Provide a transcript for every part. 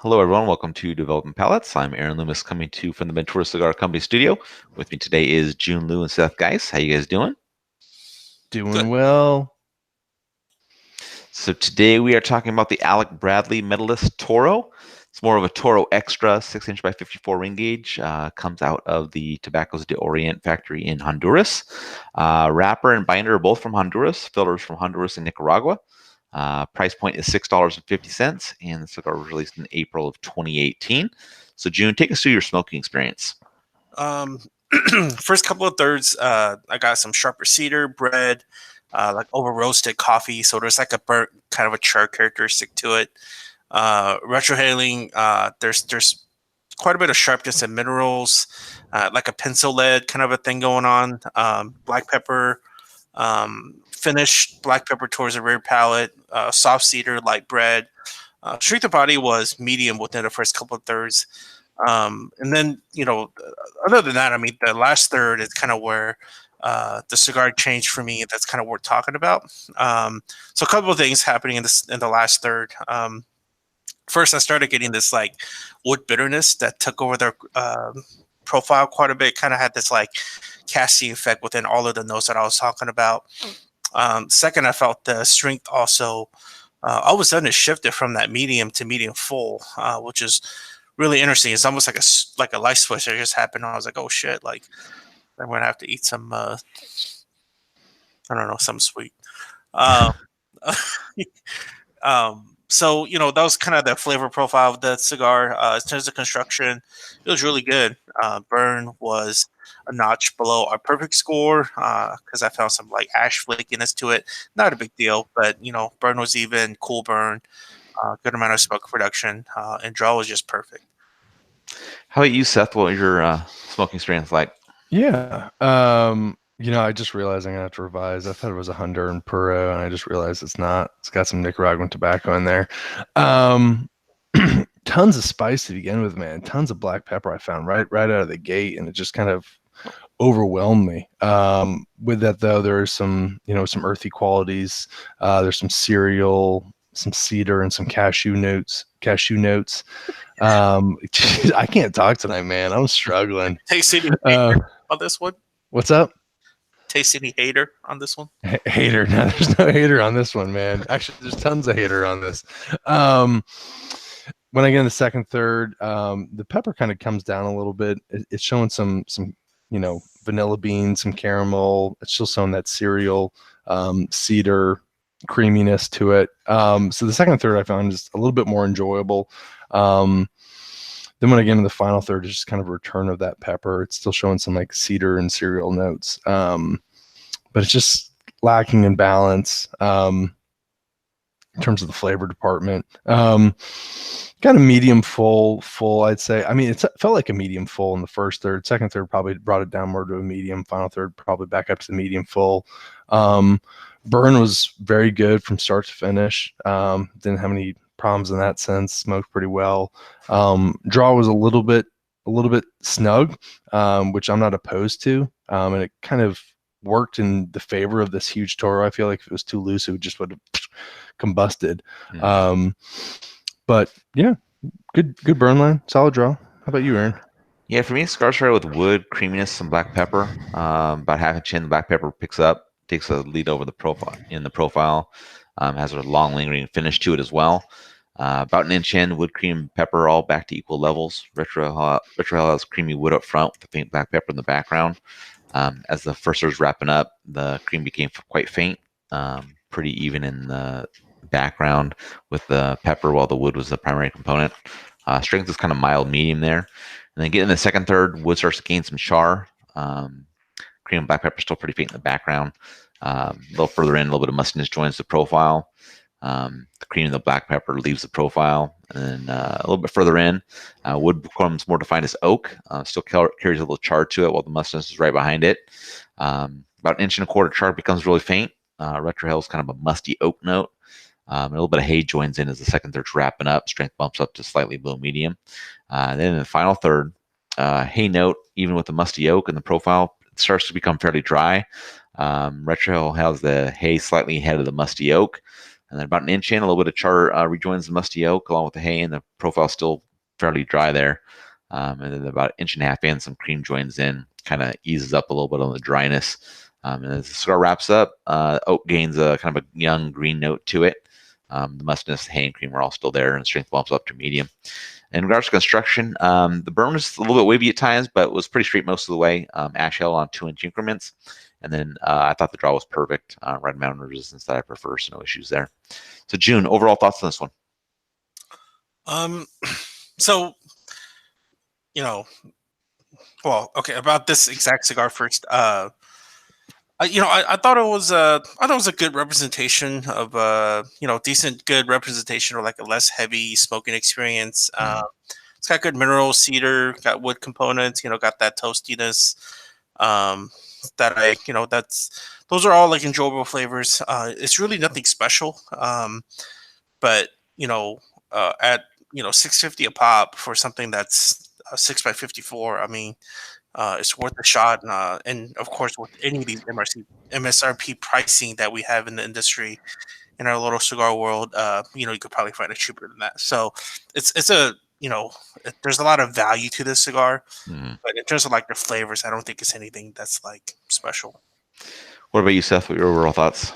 Hello, everyone. Welcome to Development Palates. I'm Aaron Loomis, coming to you from the Ventura Cigar Company studio. With me today is Jiunn Liu and Seth Geis. How you guys doing? Doing well. So today we are talking about the Alec Bradley Medalist Toro. It's more of a Toro Extra 6-inch by 54 ring gauge. Comes out of the Tobaccos de Orient factory in Honduras. Wrapper and binder are both from Honduras. Fillers from Honduras and Nicaragua. Price point is $6.50, and the cigar was released in April of 2018. So, Jiunn, take us through your smoking experience. Um, First couple of thirds, I got some sharper cedar bread, like over roasted coffee. So there's like a burnt kind of a char characteristic to it. Retrohaling, there's quite a bit of sharpness and minerals, like a pencil lead kind of a thing going on. Black pepper, finished black pepper towards a rear palate, soft cedar, light bread. Strength of body was medium within the first couple of thirds. And then, other than that, I mean, the last third is kind of where the cigar changed for me. That's kind of what we're talking about. So a couple of things happening in the last third. First, I started getting this like wood bitterness that took over their profile quite a bit. Kind of had this like casting effect within all of the notes that I was talking about. Second, I felt the strength also all of a sudden it shifted from that medium to medium full, which is really interesting. It's almost like a light switch that just happened. I was like, oh shit, like I'm gonna have to eat some I don't know, some sweet. Um, so that was kind of the flavor profile of the cigar. In terms of construction, it was really good. Burn was a notch below our perfect score because I found some like ash flakiness to it. Not a big deal, but burn was even, cool burn, good amount of smoke production, and draw was just perfect. How about you, Seth? What was your smoking experience like? Yeah. I just realized I'm gonna have to revise. I thought it was a Honduran Puro, and I just realized it's not. It's got some Nicaraguan tobacco in there. Um, Tons of spice to begin with, man. Tons of black pepper I found right out of the gate, and it just kind of overwhelmed me. With that though, there's some earthy qualities. There's some cereal, some cedar, and some cashew notes. I can't talk tonight, man. I'm struggling. Taste any hater on this one? What's up? Taste any hater on this one? Hater. No, there's no hater on this one, man. Actually, there's tons of hater on this. When I get in the second third, the pepper kind of comes down a little bit. It's showing some vanilla beans, some caramel. It's still showing that cereal, cedar creaminess to it. So the second third I found is a little bit more enjoyable. Then when I get into the final third, it's just kind of a return of that pepper. It's still showing some like cedar and cereal notes, but it's just lacking in balance in terms of the flavor department. Kind of medium full, I'd say. I mean, it felt like a medium full in the first third. Second third probably brought it down more to a medium. Final third probably back up to the medium full. Burn was very good from start to finish. Didn't have any problems in that sense. Smoked pretty well. Draw was a little bit snug, which I'm not opposed to. And it kind of worked in the favor of this huge Toro. I feel like if it was too loose, it just would have combusted. But yeah, good burn line, solid draw. How about you, Aaron? Yeah, for me, cigar started with wood, creaminess, some black pepper. About half a chin, the black pepper picks up, takes a lead over the profile. Has a long lingering finish to it as well. About an inch in, wood, cream, pepper, all back to equal levels. Retro has creamy wood up front with the faint black pepper in the background. As the first was wrapping up, the cream became quite faint, pretty even in the background with the pepper, while the wood was the primary component. Strength is kind of mild medium there. And then getting in the second third, wood starts to gain some char. Cream and black pepper still pretty faint in the background. A little further in, a little bit of mustiness joins the profile. The cream and the black pepper leaves the profile. And then a little bit further in, wood becomes more defined as oak. Still carries a little char to it, while the mustiness is right behind it. About an inch and a quarter char becomes really faint. Retrohale is kind of a musty oak note. A little bit of hay joins in as the second third's wrapping up. Strength bumps up to slightly below medium. Then in the final third, hay note, even with the musty oak in the profile, it starts to become fairly dry. Retrohale has the hay slightly ahead of the musty oak. And then about an inch in, a little bit of char rejoins the musty oak along with the hay, and the profile's still fairly dry there. And then about an inch and a half in, some cream joins in, kind of eases up a little bit on the dryness. And as the cigar wraps up, oak gains a kind of a young green note to it. The mustiness, hay, and cream are all still there, and strength bumps up to medium. In regards to construction, the burn was a little bit wavy at times, but was pretty straight most of the way. Ash held on 2-inch increments. And then I thought the draw was perfect. Red mountain resistance that I prefer, so no issues there. So Jiunn, overall thoughts on this one? So, well, okay, about this exact cigar first. I thought it was a good representation of decent good representation of like a less heavy smoking experience. It's got good mineral cedar, got wood components, got that toastiness. That those are all like enjoyable flavors. It's really nothing special. But at $6.50 a pop for something that's 6x54, I mean, it's worth a shot. And of course, with any of these MSRP pricing that we have in the industry, in our little cigar world, you could probably find it cheaper than that. So it's a there's a lot of value to this cigar, but in terms of like the flavors, I don't think it's anything that's like special. What about you, Seth? What are your overall thoughts?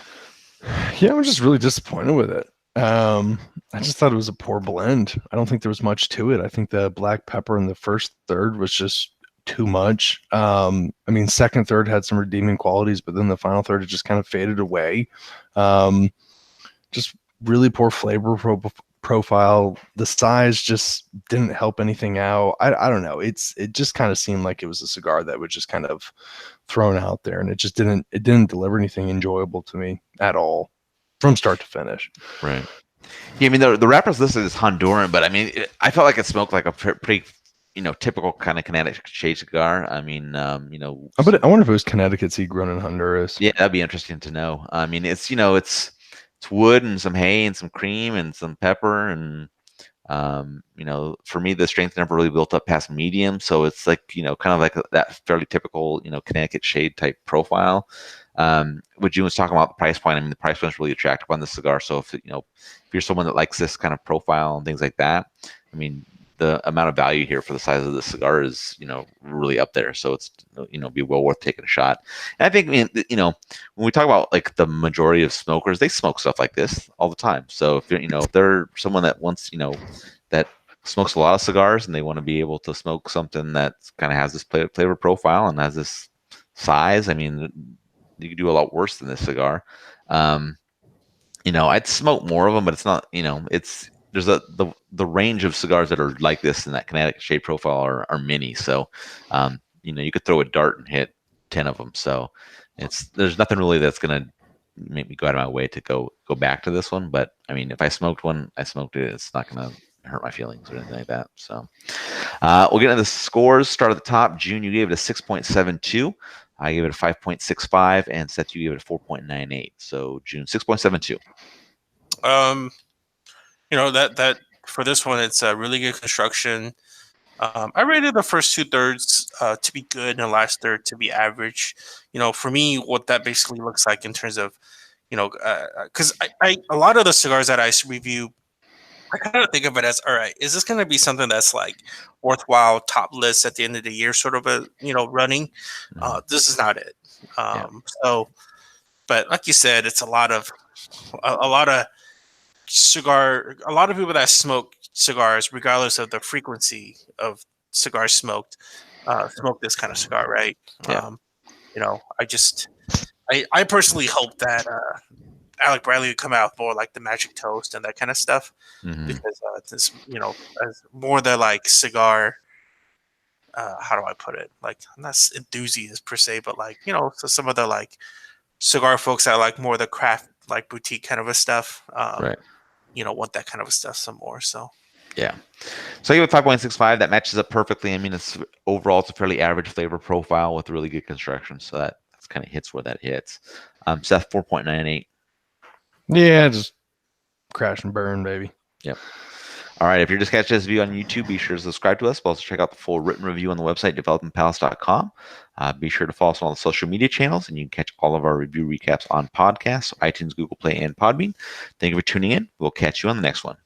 Yeah, I'm just really disappointed with it. I just thought it was a poor blend. I don't think there was much to it. I think the black pepper in the first third was just too much. I mean, second third had some redeeming qualities, but then the final third, it just kind of faded away. Just really poor flavor profile. The size just didn't help anything out. I don't know. It just kind of seemed like it was a cigar that was just kind of thrown out there, and it didn't deliver anything enjoyable to me at all from start to finish. Right. Yeah, I mean the wrapper's listed as Honduran, but I mean I felt like it smoked like a pretty typical kind of Connecticut shade cigar. I mean, I wonder if it was Connecticut seed grown in Honduras. Yeah, that'd be interesting to know. I mean, it's it's wood and some hay and some cream and some pepper and for me the strength never really built up past medium, so it's like kind of like that fairly typical Connecticut shade type profile. What Jiunn was talking about the price point, I mean the price point is really attractive on this cigar. So if you're someone that likes this kind of profile and things like that, I mean the amount of value here for the size of the cigar is really up there, so it's be well worth taking a shot. And I think when we talk about like the majority of smokers, they smoke stuff like this all the time. So if if they're someone that wants that smokes a lot of cigars and they want to be able to smoke something that kind of has this flavor profile and has this size, I mean you could do a lot worse than this cigar. I'd smoke more of them, but it's not there's the range of cigars that are like this in that Connecticut shade profile are many. So, you could throw a dart and hit 10 of them. So there's nothing really that's going to make me go out of my way to go back to this one. But I mean, if I smoked one, I smoked it. It's not going to hurt my feelings or anything like that. So, we'll get into the scores. Start at the top. Jiunn, you gave it a 6.72. I gave it a 5.65, and Seth, you gave it a 4.98. So Jiunn, 6.72. That for this one, it's a really good construction. I rated the first 2/3 to be good and the last third to be average. For me, what that basically looks like in terms of, because I a lot of the cigars that I review, I kind of think of it as, all right, is this going to be something that's like worthwhile top list at the end of the year, sort of a running? This is not it. So, but like you said, it's a lot of cigar. A lot of people that smoke cigars, regardless of the frequency of cigars smoked, smoke this kind of cigar, right? Yeah. I personally hope that Alec Bradley would come out with more like the Magic Toast and that kind of stuff, because this, as more the like cigar. How do I put it? Like, I'm not enthusiast per se, but like so some of the like cigar folks that like more the craft like boutique kind of a stuff. Right. Want that kind of stuff some more. So yeah. So I give it 5.65. That matches up perfectly. I mean, it's a fairly average flavor profile with really good construction. So that's kind of hits where that hits. Seth, 4.98. Yeah, just crash and burn, baby. Yep. All right, if you're just catching this video on YouTube, be sure to subscribe to us, but also check out the full written review on the website, developingpalace.com. Be sure to follow us on all the social media channels, and you can catch all of our review recaps on podcasts, iTunes, Google Play, and Podbean. Thank you for tuning in. We'll catch you on the next one.